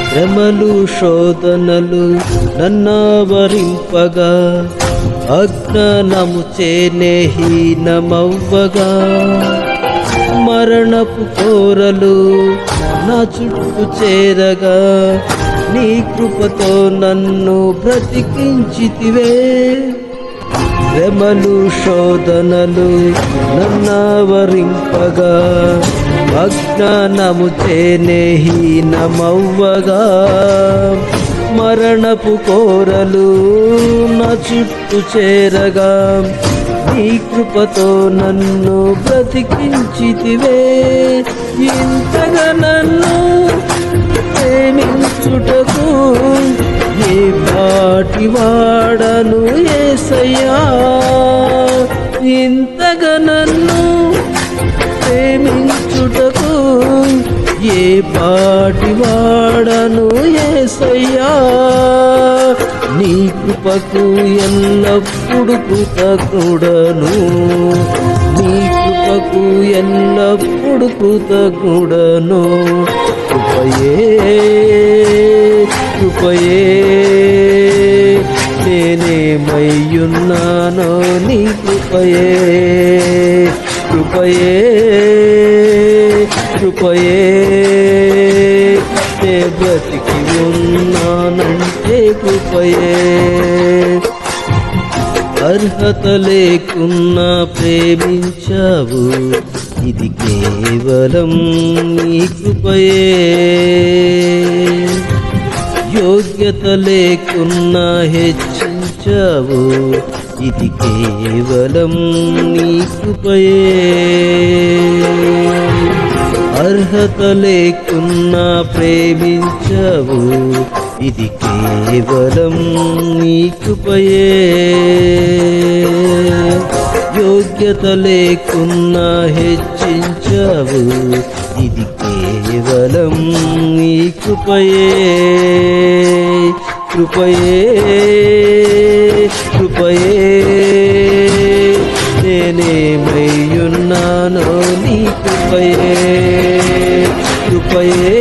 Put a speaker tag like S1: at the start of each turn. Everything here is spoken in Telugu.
S1: శ్రమలు శోధనలు నన్నావరింపగా అజ్ఞానము చేనే హీనమవ్వగా మరణపు కోరలు నా చుట్టూ చేరగా నీ కృపతో నన్ను బ్రతికించితివే. శ్రమలు శోధనలు నన్నావరింపగా అజ్ఞానము చేనే హీనమవ్వగా మరణపు కోరలు నా చుట్టూ చేరగా నీ కృపతో నన్ను బ్రతికించితివే. ఇంతగా నన్ను ప్రేమించుటకు ఏ పాటి వాడను యేసయ్యా. ఇంతగా నన్ను ప్రేమించుటకు ఏ పాటి వాడను యేసయ్యా. నీ కృపకు ఎల్లప్పుడు కృతజ్ఞుడను, నీ కృపకు ఎల్లప్పుడు కృతజ్ఞుడను. కృపయే కృపయే నేనేమయ్యున్నానో నీ కృపయే. కృపయే కృపయే నే బ్రతికి ఉన్నానంటే కృపయే. అర్హత లేకున్నా ప్రేమించావు, ఇది కేవలం నీ కృపయే. యోగ్యత లేకున్నా హెచ్చించావు, ఇది కేవలం నీ కృపయే. అర్హత లేకున్నా ప్రేమించావు, ఇది కేవలం నీ కృపయే. యోగ్యత లేకున్నా హెచ్చించావు, ఇది కేవలం నీ కృపయే. కృపయే కృపయే నేనేమయ్యున్నానో నీ కృపయే. కృపయే